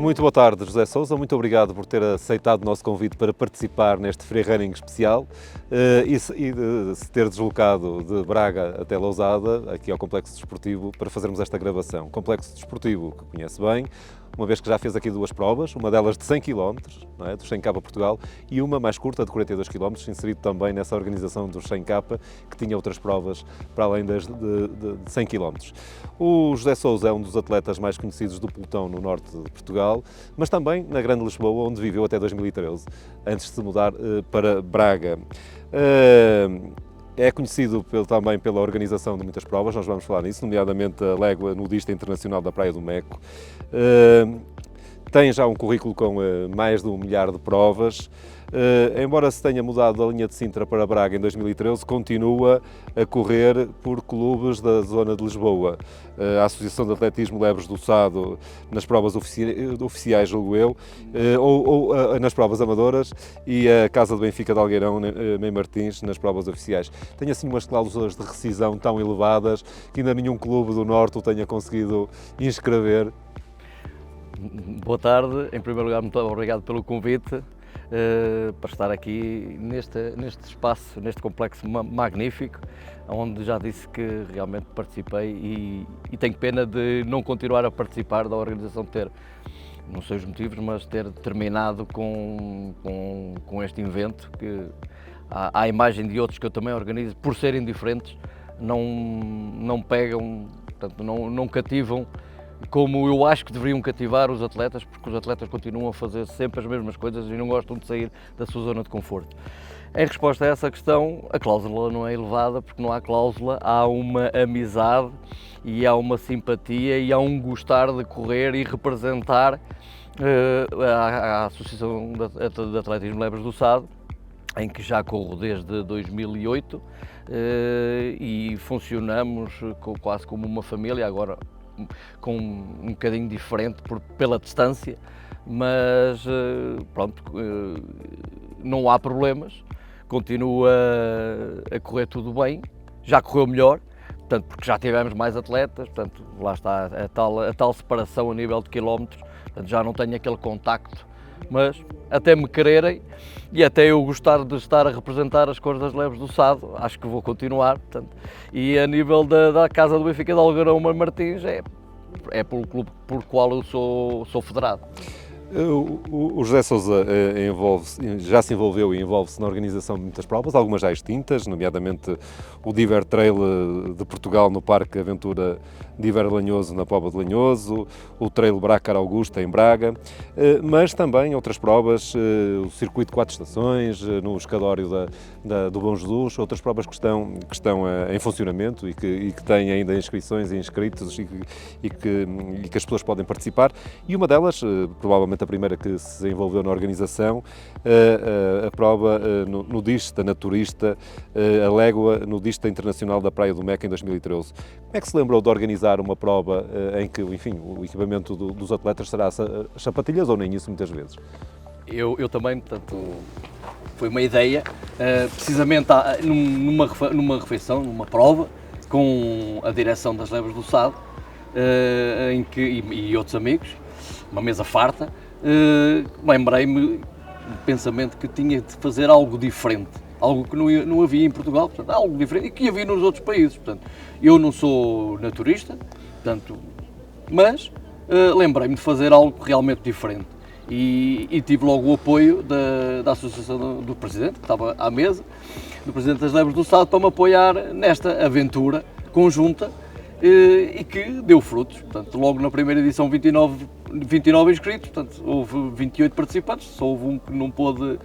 Muito boa tarde, José Sousa. Muito obrigado por ter aceitado o nosso convite para participar neste free running especial e de se ter deslocado de Braga até Lousada, aqui ao Complexo Desportivo, para fazermos esta gravação. Complexo Desportivo que conhece bem, uma vez que já fez aqui duas provas, uma delas de 100 km, não é? Dos 100K Portugal, e uma mais curta de 42 km, inserido também nessa organização dos 100K, que tinha outras provas para além das de 100 km. O José Sousa é um dos atletas mais conhecidos do pelotão no norte de Portugal, mas também na Grande Lisboa, onde viveu até 2013, antes de se mudar para Braga. É conhecido também pela organização de muitas provas, nós vamos falar nisso, nomeadamente a Légua Nudista Internacional da Praia do Meco. Tem já um currículo com mais de 1 milhar de provas. Embora se tenha mudado da linha de Sintra para Braga em 2013, continua a correr por clubes da zona de Lisboa. A Associação de Atletismo Lebres do Sado nas provas oficiais, julgo eu, ou nas provas amadoras, e a Casa do Benfica de Algueirão, em Martins, nas provas oficiais. Tem assim umas cláusulas de rescisão tão elevadas que ainda nenhum clube do Norte o tenha conseguido inscrever. Boa tarde, em primeiro lugar muito obrigado pelo convite para estar aqui neste espaço, neste complexo magnífico, onde já disse que realmente participei e tenho pena de não continuar a participar da organização, ter, não sei os motivos, mas ter terminado com este evento, que à imagem de outros que eu também organizo, por serem diferentes, não pegam, portanto, não cativam como eu acho que deveriam cativar os atletas, porque os atletas continuam a fazer sempre as mesmas coisas e não gostam de sair da sua zona de conforto. Em resposta a essa questão, a cláusula não é elevada, porque não há cláusula, há uma amizade e há uma simpatia e há um gostar de correr e representar a Associação de Atletismo Lebres do Sado, em que já corro desde 2008 e funcionamos quase como uma família, agora com um bocadinho diferente pela distância, mas pronto, não há problemas, continua a correr tudo bem, já correu melhor, portanto, porque já tivemos mais atletas, portanto, lá está a tal separação a nível de quilómetros, portanto, já não tenho aquele contacto, mas até me quererem e até eu gostar de estar a representar as cores das Lebres do Sado, acho que vou continuar, portanto, e a nível da Casa do Benfica de Algueirão Martins é pelo clube por qual eu sou federado. O José Sousa já se envolveu e envolve-se na organização de muitas provas, algumas já extintas, nomeadamente o Diver Trail de Portugal no Parque Aventura Diver Lanhoso, na Póvoa de Lanhoso, o Trail Bracar Augusta em Braga, mas também outras provas, o Circuito 4 Estações, no Escadório do Bom Jesus, outras provas que estão em funcionamento e que têm ainda inscrições e inscritos e que as pessoas podem participar, e uma delas, provavelmente a primeira que se envolveu na organização, a prova nudista, naturista, a Légua Nudista Internacional da Praia do Meco em 2013. Como é que se lembrou de organizar uma prova em que, enfim, o equipamento dos atletas será sapatilhas ou nem isso muitas vezes? Eu também, portanto, foi uma ideia, precisamente numa refeição, numa prova, com a direção das Lebres do Sado, e outros amigos, uma mesa farta, lembrei-me do pensamento que tinha de fazer algo diferente, algo que não havia em Portugal, portanto, algo diferente e que havia nos outros países. Portanto, eu não sou naturista, portanto, mas lembrei-me de fazer algo realmente diferente e tive logo o apoio da associação do presidente, que estava à mesa, do presidente das Lebres do Sado, para me apoiar nesta aventura conjunta e que deu frutos. Portanto, logo na primeira edição 29 inscritos, portanto, houve 28 participantes, só houve um que não pôde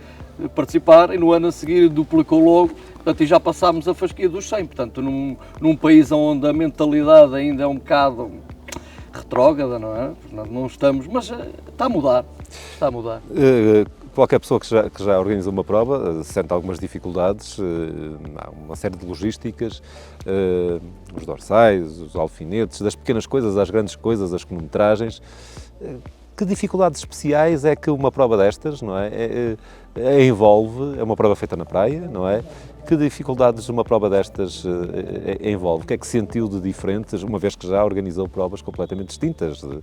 participar e no ano a seguir duplicou logo, portanto, e já passámos a fasquia dos 100, portanto, num país onde a mentalidade ainda é um bocado retrógrada, não é? Não estamos, mas está a mudar. Qualquer pessoa que já organiza uma prova sente algumas dificuldades, há uma série de logísticas, os dorsais, os alfinetes, das pequenas coisas às grandes coisas, as cronometragens. Que dificuldades especiais é que uma prova destas, não é? Envolve? É uma prova feita na praia, não é? Que dificuldades uma prova destas envolve? O que é que sentiu de diferentes, uma vez que já organizou provas completamente distintas, de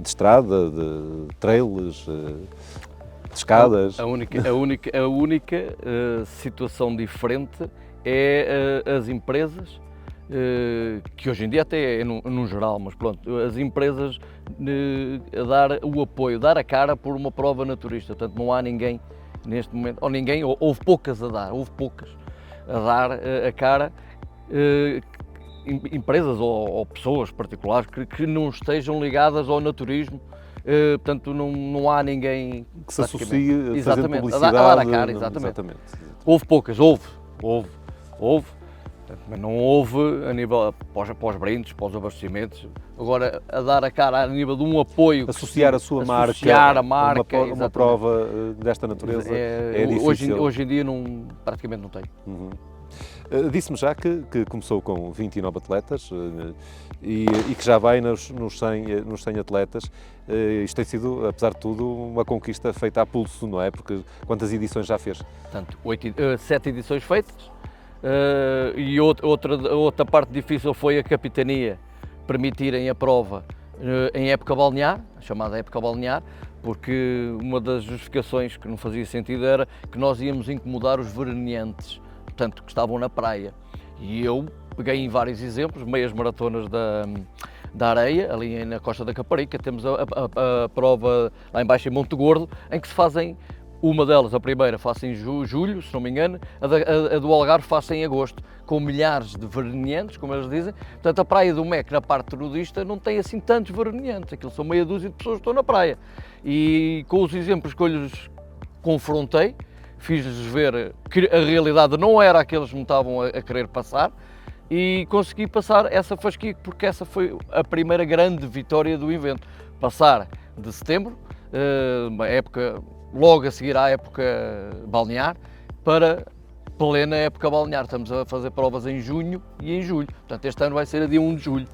estrada, de trails, de escadas? A única situação diferente é as empresas, que hoje em dia até é no geral, mas pronto, as empresas a dar o apoio, dar a cara por uma prova naturista. Portanto, não há ninguém neste momento, ou houve poucas a dar a cara, empresas ou pessoas particulares que não estejam ligadas ao naturismo. Portanto, não há ninguém que se associe fazendo publicidade. A dar a cara, exatamente. Houve poucas, houve, mas não houve a nível para os brindes, para os abastecimentos. Agora, a dar a cara a nível de um apoio. Associar a sua marca a uma prova desta natureza é difícil. Hoje em dia praticamente não tem. Uhum. Disse-me já que começou com 29 atletas e que já vai nos 100 atletas. Isto tem sido, apesar de tudo, uma conquista feita a pulso, não é? Porque quantas edições já fez? Portanto, 7 edições feitas. E outra parte difícil foi a capitania permitirem a prova em época balnear, a chamada época balnear, porque uma das justificações que não fazia sentido era que nós íamos incomodar os veraneantes, portanto, que estavam na praia. E eu peguei em vários exemplos, meias maratonas da areia, ali na Costa da Caparica, temos a prova lá embaixo em Monte Gordo, em que se fazem. Uma delas, a primeira, faço em julho, se não me engano, a do Algarve faço em agosto, com milhares de veraneantes, como eles dizem. Portanto, a praia do Mec, na parte nudista, não tem assim tantos veraneantes, aquilo são meia dúzia de pessoas que estão na praia. E com os exemplos que eu lhes confrontei, fiz-lhes ver que a realidade não era aqueles que me estavam a querer passar, e consegui passar essa fasquia, porque essa foi a primeira grande vitória do evento. Passar de setembro, uma época logo a seguir à época balnear, para plena época balnear. Estamos a fazer provas em junho e em julho. Portanto, este ano vai ser a dia 1 de julho.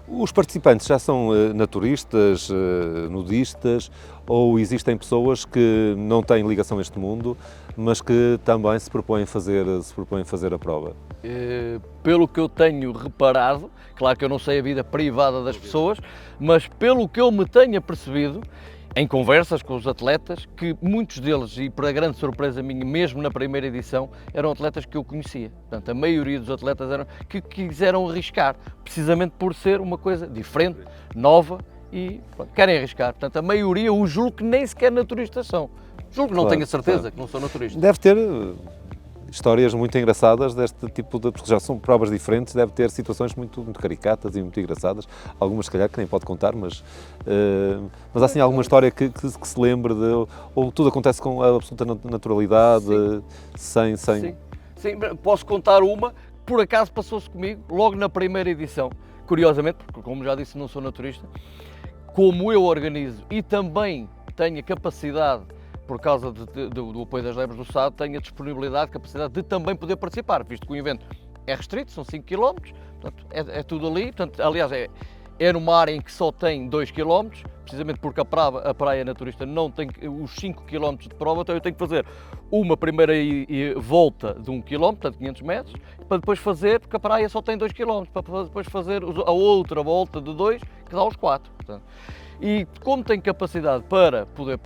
Os participantes já são naturistas, nudistas, ou existem pessoas que não têm ligação a este mundo, mas que também se propõem fazer a prova? Pelo que eu tenho reparado, claro que eu não sei a vida privada das pessoas, mas pelo que eu me tenho percebido, em conversas com os atletas, que muitos deles, e para grande surpresa minha, mesmo na primeira edição, eram atletas que eu conhecia. Portanto, a maioria dos atletas eram que quiseram arriscar, precisamente por ser uma coisa diferente, nova e pronto, querem arriscar. Portanto, a maioria, eu julgo que nem sequer naturistas são. Julgo que não tenho a certeza que não são naturistas. Deve ter histórias muito engraçadas deste tipo de... porque já são provas diferentes, deve ter situações muito caricatas e muito engraçadas, algumas se calhar que nem pode contar, mas há assim alguma história que se lembre de... ou tudo acontece com a absoluta naturalidade, sem... Sim, posso contar uma que por acaso passou-se comigo logo na primeira edição, curiosamente, porque como já disse não sou naturista, como eu organizo e também tenho a capacidade, por causa do apoio das lebres do SAD, tenho a disponibilidade, capacidade de também poder participar, visto que o evento é restrito, são 5 km, portanto, é tudo ali, portanto, aliás, é numa área em que só tem 2 km, precisamente porque a praia naturista não tem os 5 km de prova, então eu tenho que fazer uma primeira volta de 1 km, portanto 500 metros, para depois fazer, porque a praia só tem 2 km, para depois fazer a outra volta de 2, que dá os 4. Portanto. E como tenho capacidade para poder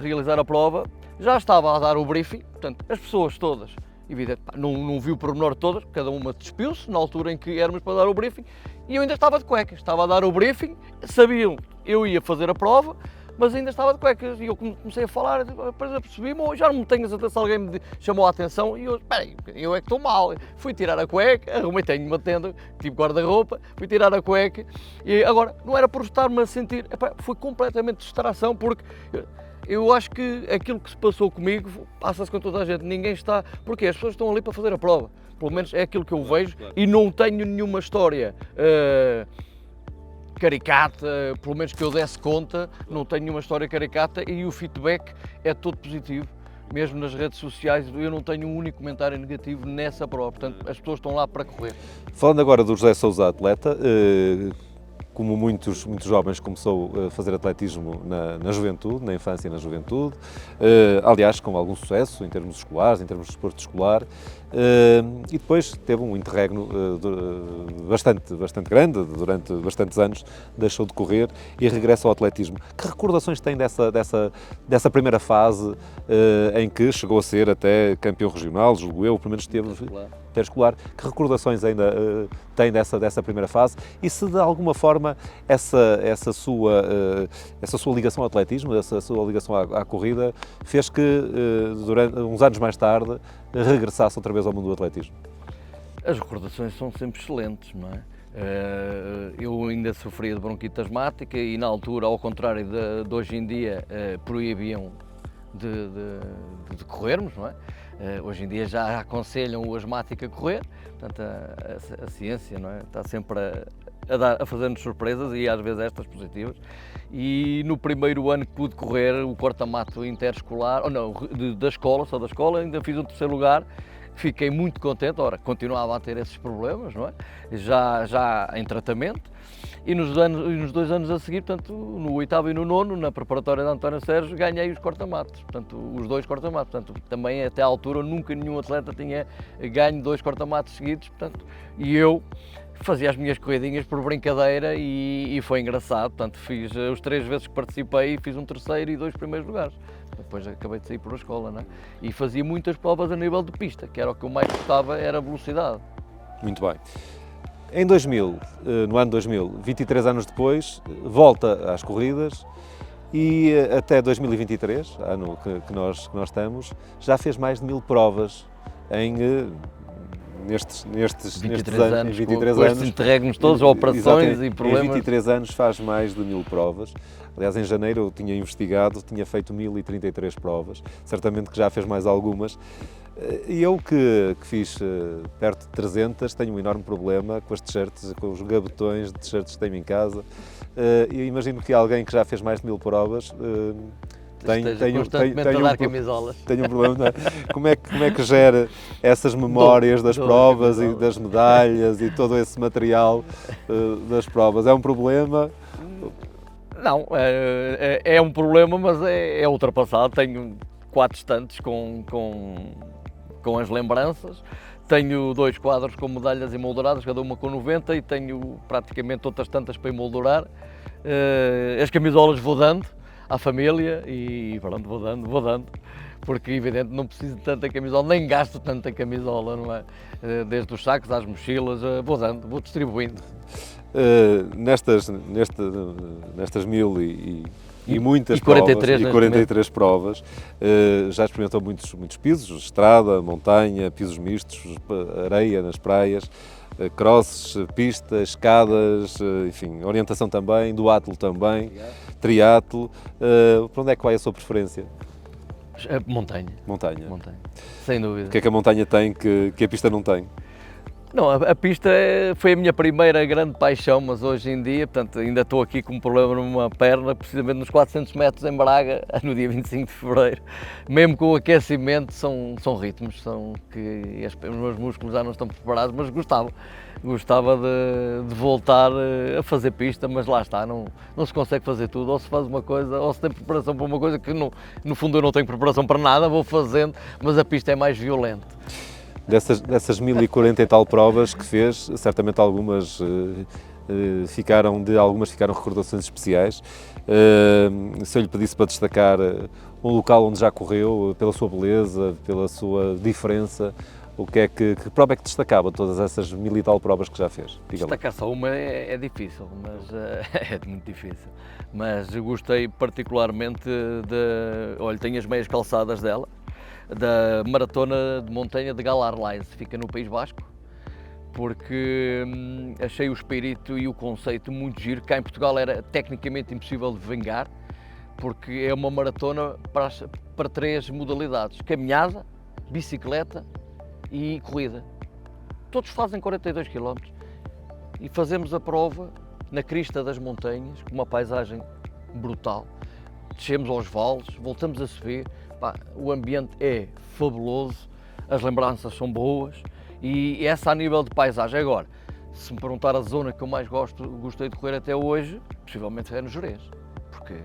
realizar a prova, já estava a dar o briefing, portanto, as pessoas todas, evidente, não vi o pormenor de todas, cada uma despiu-se na altura em que éramos para dar o briefing, e eu ainda estava de cuecas, estava a dar o briefing, sabiam que eu ia fazer a prova, mas ainda estava de cuecas, e eu comecei a falar, depois apercebi-me, já não me tenho a certeza se alguém me chamou a atenção, e eu, espera aí, eu é que estou mal, fui tirar a cueca, arrumei, tenho uma tenda, tipo guarda-roupa, fui tirar a cueca, e agora, não era por estar-me a sentir, foi completamente distração, porque eu acho que aquilo que se passou comigo, passa-se com toda a gente, ninguém está, porque as pessoas estão ali para fazer a prova, pelo menos é aquilo que eu vejo, e não tenho nenhuma história caricata, pelo menos que eu desse conta, não tenho nenhuma história caricata e o feedback é todo positivo. Mesmo nas redes sociais, eu não tenho um único comentário negativo nessa prova, portanto as pessoas estão lá para correr. Falando agora do José Sousa, atleta, como muitos jovens, começou a fazer atletismo na juventude, na infância e na juventude, aliás, com algum sucesso em termos escolares, em termos de desporto escolar, e depois teve um interregno bastante grande, durante bastantes anos deixou de correr e regressa ao atletismo. Que recordações tem dessa primeira fase em que chegou a ser até campeão regional, julgo eu, pelo menos esteve interescolar? Que recordações ainda tem dessa primeira fase e se de alguma forma essa sua ligação ao atletismo, essa sua ligação à corrida, fez que durante uns anos mais tarde regressasse outra vez ao mundo do atletismo? As recordações são sempre excelentes, não é? Eu ainda sofria de bronquite asmática e na altura, ao contrário de hoje em dia, proibiam de corrermos, não é? Hoje em dia já aconselham o asmático a correr, portanto a ciência, não é? Está sempre a fazer-nos surpresas e às vezes estas positivas. E no primeiro ano que pude correr o corta-mato interescolar, ou não, da escola, só da escola, ainda fiz um terceiro lugar. Fiquei muito contente, ora, continuava a ter esses problemas, não é? Já em tratamento, e nos 2 anos a seguir, portanto, no 8º e no 9º, na preparatória de António Sérgio, ganhei os corta-matos, portanto, os 2 corta-matos, portanto, também até à altura nunca nenhum atleta tinha ganho 2 corta-matos seguidos, portanto, e eu fazia as minhas corridinhas por brincadeira e foi engraçado, portanto, fiz os 3 vezes que participei, fiz um terceiro e 2 primeiros lugares. Depois acabei de sair para a escola, não é? E fazia muitas provas a nível de pista, que era o que eu mais gostava, era a velocidade. Muito bem. Em 2000, no ano 2000, 23 anos depois, volta às corridas e até 2023, ano que nós estamos, já fez mais de 1000 provas nestes 23 anos, em 23 com estes interregnos todos, operações e problemas. Em 23 anos faz mais de 1000 provas. Aliás, em janeiro eu tinha investigado, tinha feito 1033 provas, certamente que já fez mais algumas. E eu que fiz perto de 300, tenho um enorme problema com as t-shirts, com os gabetões de t-shirts que tenho em casa. Eu imagino que alguém que já fez mais de 1000 provas constantemente a dar camisolas. Tenho um problema. Como é que gera essas memórias das provas e das medalhas e todo esse material das provas? É um problema? Não, é um problema, mas é ultrapassado. Tenho 4 estantes com as lembranças. Tenho 2 quadros com medalhas emolduradas, cada uma com 90, e tenho praticamente outras tantas para emoldurar. As camisolas vou dando à família e pronto, vou dando, porque evidente não preciso de tanta camisola, nem gasto tanta camisola, não é? Desde os sacos às mochilas, vou dando, vou distribuindo. Nestas 1000 e muitas 43 provas, já experimentou muitos pisos, estrada, montanha, pisos mistos, areia nas praias, crosses, pistas, escadas, enfim, orientação também, duatlo também, triatlo. Para onde é que vai a sua preferência? Montanha, sem dúvida. O que é que a montanha tem que a pista não tem? Não, a pista foi a minha primeira grande paixão, mas hoje em dia, portanto, ainda estou aqui com um problema numa perna, precisamente nos 400 metros em Braga, no dia 25 de fevereiro. Mesmo com o aquecimento, são ritmos, que os meus músculos já não estão preparados, mas gostava de voltar a fazer pista, mas lá está, não se consegue fazer tudo, ou se faz uma coisa, ou se tem preparação para uma coisa que no fundo eu não tenho preparação para nada, vou fazendo, mas a pista é mais violenta. Dessas 1040 e tal provas que fez, certamente algumas ficaram recordações especiais. Se eu lhe pedisse para destacar um local onde já correu, pela sua beleza, pela sua diferença, que prova é que destacava de todas essas 1000 e tal provas que já fez? Destacar só uma é difícil, mas é muito difícil. Mas gostei particularmente olha, tenho as meias calçadas dela, da maratona de montanha de Galarlais, fica no País Basco, porque achei o espírito e o conceito muito giro. Cá em Portugal era tecnicamente impossível de vingar, porque é uma maratona para 3 modalidades: caminhada, bicicleta e corrida. Todos fazem 42 km e fazemos a prova na crista das montanhas, com uma paisagem brutal. Descemos aos vales, voltamos a subir. O ambiente é fabuloso, as lembranças são boas e essa a nível de paisagem. Agora, se me perguntar a zona que eu mais gostei de correr até hoje, possivelmente é no Gerês, porque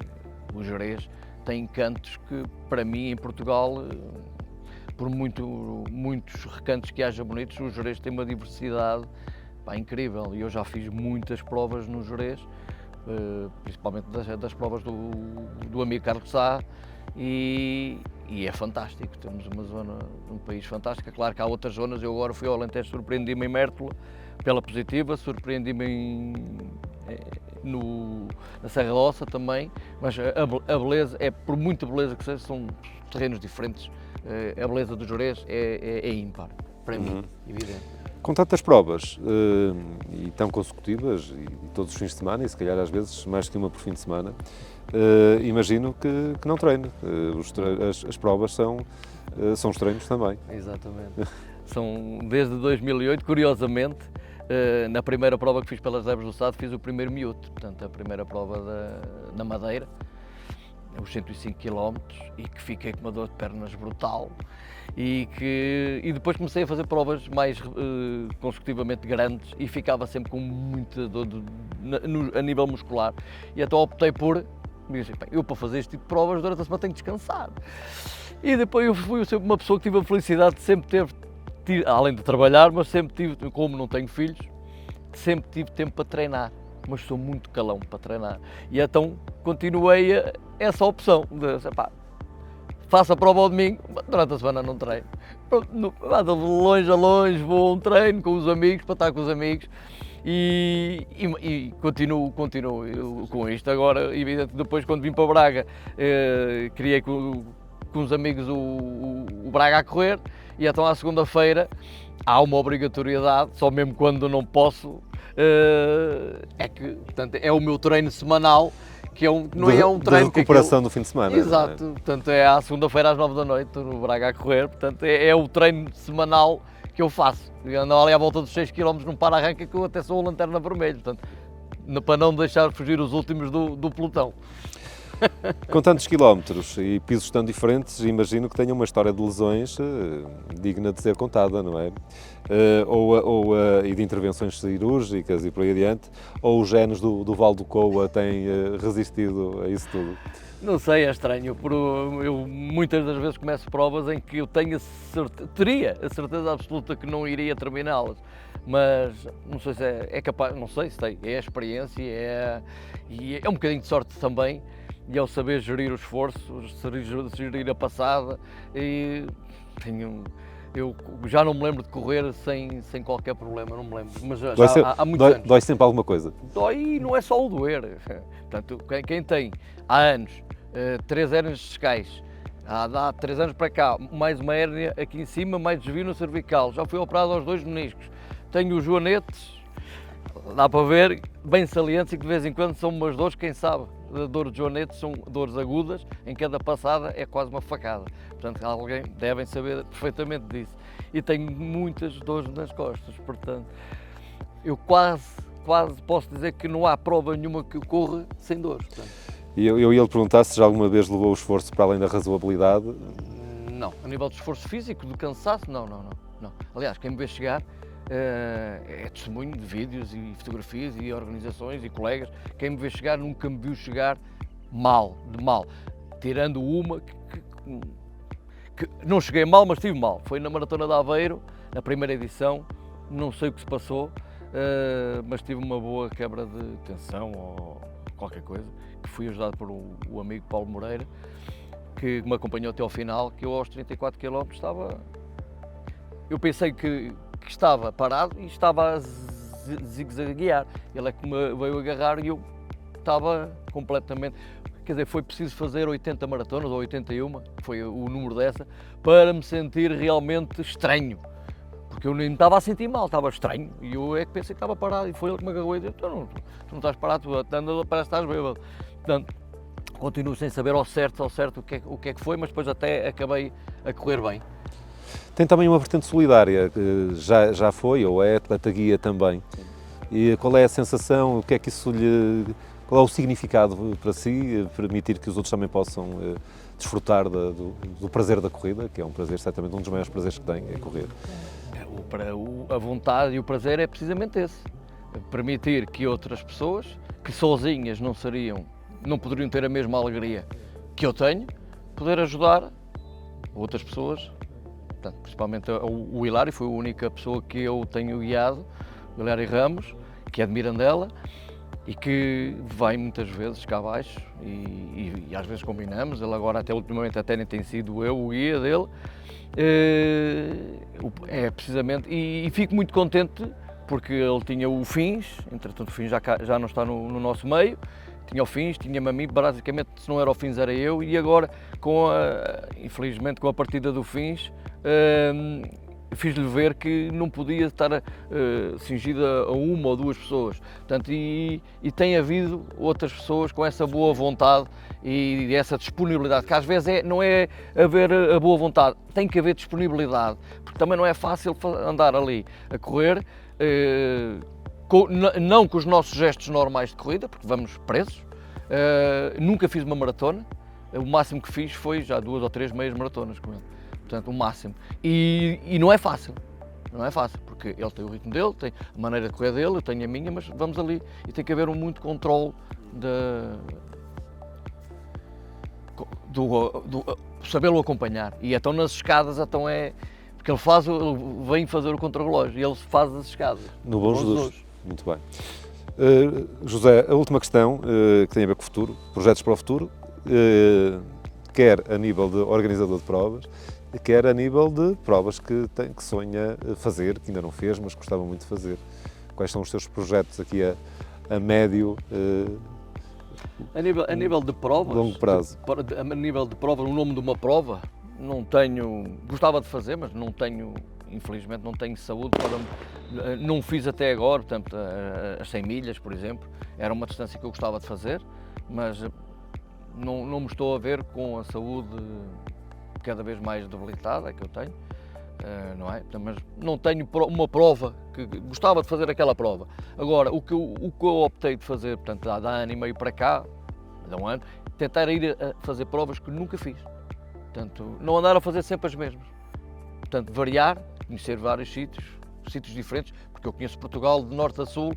o Gerês tem cantos que, para mim, em Portugal, por muitos recantos que haja bonitos, o Gerês tem uma diversidade, pá, incrível. E eu já fiz muitas provas no Gerês, principalmente das provas do amigo Carlos Sá, e é fantástico. Temos uma zona, um país fantástico. Claro que há outras zonas. Eu agora fui ao Alentejo, surpreendi-me em Mértola pela positiva, surpreendi-me na Serra da Ossa também, mas a beleza, por muita beleza que seja, são terrenos diferentes. A beleza do Gerês é ímpar, para mim, evidente. Com tantas provas e tão consecutivas, e todos os fins de semana, e se calhar às vezes mais que uma por fim de semana, imagino que não treine. As provas são os treinos também. Exatamente. São desde 2008, curiosamente, na primeira prova que fiz pelas Lebres do Sado, fiz o primeiro miúdo, portanto a primeira prova na Madeira, os 105 km, e que fiquei com uma dor de pernas brutal, e depois comecei a fazer provas mais consecutivamente grandes e ficava sempre com muita dor a nível muscular, e então optei por, eu para fazer este tipo de provas durante a semana tenho que descansar. E depois eu fui sempre uma pessoa que tive a felicidade de sempre ter, além de trabalhar, mas sempre tive, como não tenho filhos, sempre tive tempo para treinar, mas sou muito calão para treinar. E então continuei essa opção de, faço a prova ao domingo, durante a semana não treino. De longe a longe vou a um treino com os amigos, para estar com os amigos, e continuo com isto. Agora, evidente, depois quando vim para Braga, criei com os amigos o Braga a correr, e então à segunda-feira há uma obrigatoriedade, só mesmo quando não posso, portanto, é o meu treino semanal, que não é um treino de recuperação do fim de semana. Exato, portanto é à segunda-feira às 9 da noite no Braga a correr, portanto é o treino semanal que eu faço. Eu ando ali à volta dos 6 km num para-arranca, que eu até sou a lanterna vermelha, portanto, para não deixar fugir os últimos do pelotão. Com tantos quilómetros e pisos tão diferentes, imagino que tenha uma história de lesões digna de ser contada, não é? E de intervenções cirúrgicas e por aí adiante, ou os genes do Val do Coa têm resistido a isso tudo? Não sei, é estranho. Eu muitas das vezes começo provas em que eu teria a certeza absoluta que não iria terminá-las, mas não sei se é capaz, não sei se tem, é a experiência, e é um bocadinho de sorte também, e é o saber gerir o esforço, gerir a passada, e eu já não me lembro de correr sem qualquer problema, não me lembro, mas há muitos anos. Dói sempre alguma coisa? Dói, não é só o doer. Portanto, quem tem há anos 3 hérnias discais, há 3 anos para cá, mais uma hérnia aqui em cima, mais desvio no cervical, já fui operado aos 2 meniscos, tenho os joanetes, dá para ver, bem salientes, e que de vez em quando são umas dores, quem sabe, a dor de joanetes são dores agudas, em cada passada é quase uma facada, portanto alguém devem saber perfeitamente disso, e tenho muitas dores nas costas, portanto eu quase posso dizer que não há prova nenhuma que eu corra sem dores. E eu ia lhe perguntar se já alguma vez levou o esforço para além da razoabilidade. Não, a nível de esforço físico, de cansaço, não. Aliás, quem me vê chegar é testemunho de vídeos e fotografias e organizações e colegas. Quem me vê chegar nunca me viu chegar de mal. Tirando uma que não cheguei mal, mas estive mal. Foi na Maratona de Aveiro, na primeira edição, não sei o que se passou, mas tive uma boa quebra de tensão ou qualquer coisa, que fui ajudado por o amigo Paulo Moreira, que me acompanhou até ao final, que eu aos 34 km estava... Eu pensei que estava parado e estava a zigue-zaguear. Ele é que me veio agarrar e eu estava completamente... Quer dizer, foi preciso fazer 80 maratonas, ou 81, foi o número dessa, para me sentir realmente estranho. Porque eu nem me estava a sentir mal, estava estranho. E eu é que pensei que estava parado, e foi ele que me agarrou e disse: tu não estás parado, tu parece que estás bêbado. Portanto, continuo sem saber ao certo o que é que foi, mas depois até acabei a correr bem. Tem também uma vertente solidária, que já foi, ou é atleta guia também. E qual é a sensação, o que é que isso qual é o significado para si, permitir que os outros também possam desfrutar do prazer da corrida, que é um prazer, certamente um dos maiores prazeres que tem, é correr. A vontade e o prazer é precisamente esse. permitir que outras pessoas, que sozinhas não poderiam ter a mesma alegria que eu tenho, poder ajudar outras pessoas, portanto, principalmente o Hilário, foi a única pessoa que eu tenho guiado, o Hilário Ramos, que é de Mirandela, e que vem muitas vezes cá abaixo e às vezes combinamos. Ele agora até ultimamente até nem tem sido eu o guia dele, é precisamente, e fico muito contente porque ele tinha o Fins, entretanto o Fins já não está no nosso meio, tinha o Fins, tinha-me a mim, basicamente se não era o Fins era eu, e agora infelizmente com a partida do Fins, fiz-lhe ver que não podia estar cingida a uma ou duas pessoas. Portanto, e tem havido outras pessoas com essa boa vontade e essa disponibilidade, que às vezes não é haver a boa vontade, tem que haver disponibilidade, porque também não é fácil andar ali a correr, não com os nossos gestos normais de corrida, porque vamos presos. Nunca fiz uma maratona, o máximo que fiz foi já 2 ou 3 meias maratonas com ele. Portanto, o máximo. E não é fácil, porque ele tem o ritmo dele, tem a maneira de correr dele, eu tenho a minha, mas vamos ali e tem que haver muito controle sabê-lo acompanhar. E então nas escadas, porque ele vem fazer o contrarrelógio e ele faz as escadas. No Bom Jesus. Muito bem. José, a última questão que tem a ver com o futuro, projetos para o futuro, quer a nível de organizador de provas, quer a nível de provas que sonha fazer, que ainda não fez, mas gostava muito de fazer. Quais são os seus projetos aqui a médio, a nível de provas, longo prazo? A nível de provas, o nome de uma prova, não tenho, gostava de fazer, mas não tenho, infelizmente não tenho saúde não fiz até agora, portanto, as 100 milhas, por exemplo, era uma distância que eu gostava de fazer, mas não me estou a ver com a saúde cada vez mais debilitada que eu tenho, não é? Mas não tenho uma prova que gostava de fazer aquela prova. Agora, o que eu optei de fazer, portanto, há ano e meio para cá, há um ano, tentar ir a fazer provas que nunca fiz. Portanto, não andar a fazer sempre as mesmas. Portanto, variar, conhecer vários sítios diferentes, porque eu conheço Portugal de norte a sul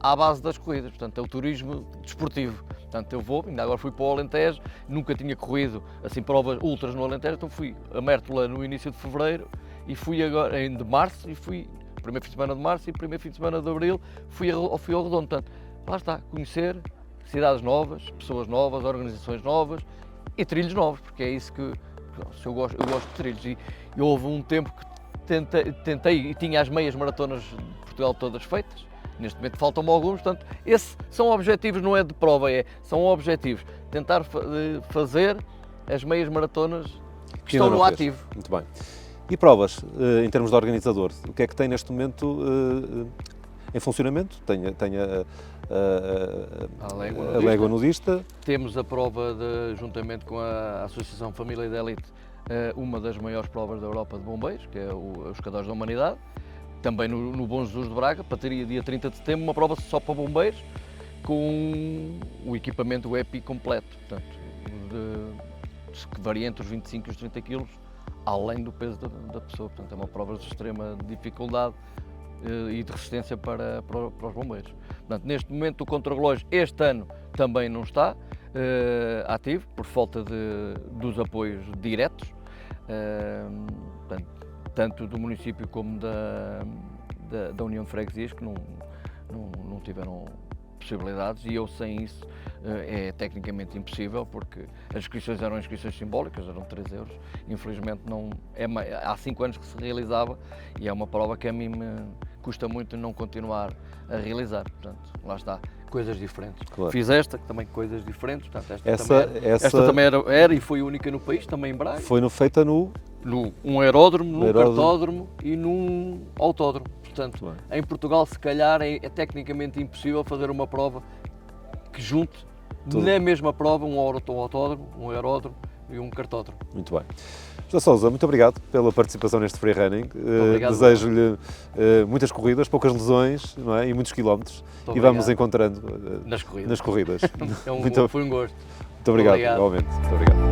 à base das corridas, portanto, é o turismo desportivo. Portanto, eu ainda agora fui para o Alentejo, nunca tinha corrido assim provas ultras no Alentejo, então fui a Mértola no início de fevereiro e fui agora de março, e fui primeiro fim de semana de março e primeiro fim de semana de abril fui ao Redondo. Portanto, lá está, conhecer cidades novas, pessoas novas, organizações novas e trilhos novos, porque é isso que eu gosto de trilhos. E houve um tempo que tentei e tinha as meias maratonas de Portugal todas feitas. Neste momento faltam-me alguns, portanto, esses são objetivos, não é de prova, são objetivos. Tentar fazer as meias maratonas que estão no ativo. Muito bem. E provas, em termos de organizador, o que é que tem neste momento em funcionamento? Tem a Légua Nudista. Temos a prova, juntamente com a Associação Família de Elite, uma das maiores provas da Europa de bombeiros, que é os Cadores da Humanidade. Também no Bom Jesus de Braga, para ter dia 30 de setembro, uma prova só para bombeiros, com o equipamento EPI completo, portanto, que varia entre os 25 e os 30 kg, além do peso da pessoa. Portanto, é uma prova de extrema dificuldade e de resistência para os bombeiros. Portanto, neste momento o contrarrelógio este ano também não está ativo, por falta dos apoios diretos, portanto, tanto do município como da União de Freguesias, que não tiveram possibilidades, e eu sem isso é tecnicamente impossível, porque as inscrições eram inscrições simbólicas, eram 3 euros, infelizmente há 5 anos que se realizava, e é uma prova que a mim me custa muito não continuar a realizar, portanto, lá está, coisas diferentes. Claro. Fiz esta, que também coisas diferentes, portanto, esta também era e foi única no país, também em Braga. Foi feita um aeródromo, num cartódromo e num autódromo. Portanto, em Portugal, se calhar, é tecnicamente impossível fazer uma prova que junte na mesma prova um autódromo, um aeródromo e um cartódromo. Muito bem. José Sousa, muito obrigado pela participação neste free running. Desejo-lhe muitas corridas, poucas lesões, não é? E muitos quilómetros. E vamos encontrando nas corridas. Foi um gosto. Muito obrigado, igualmente. Muito obrigado.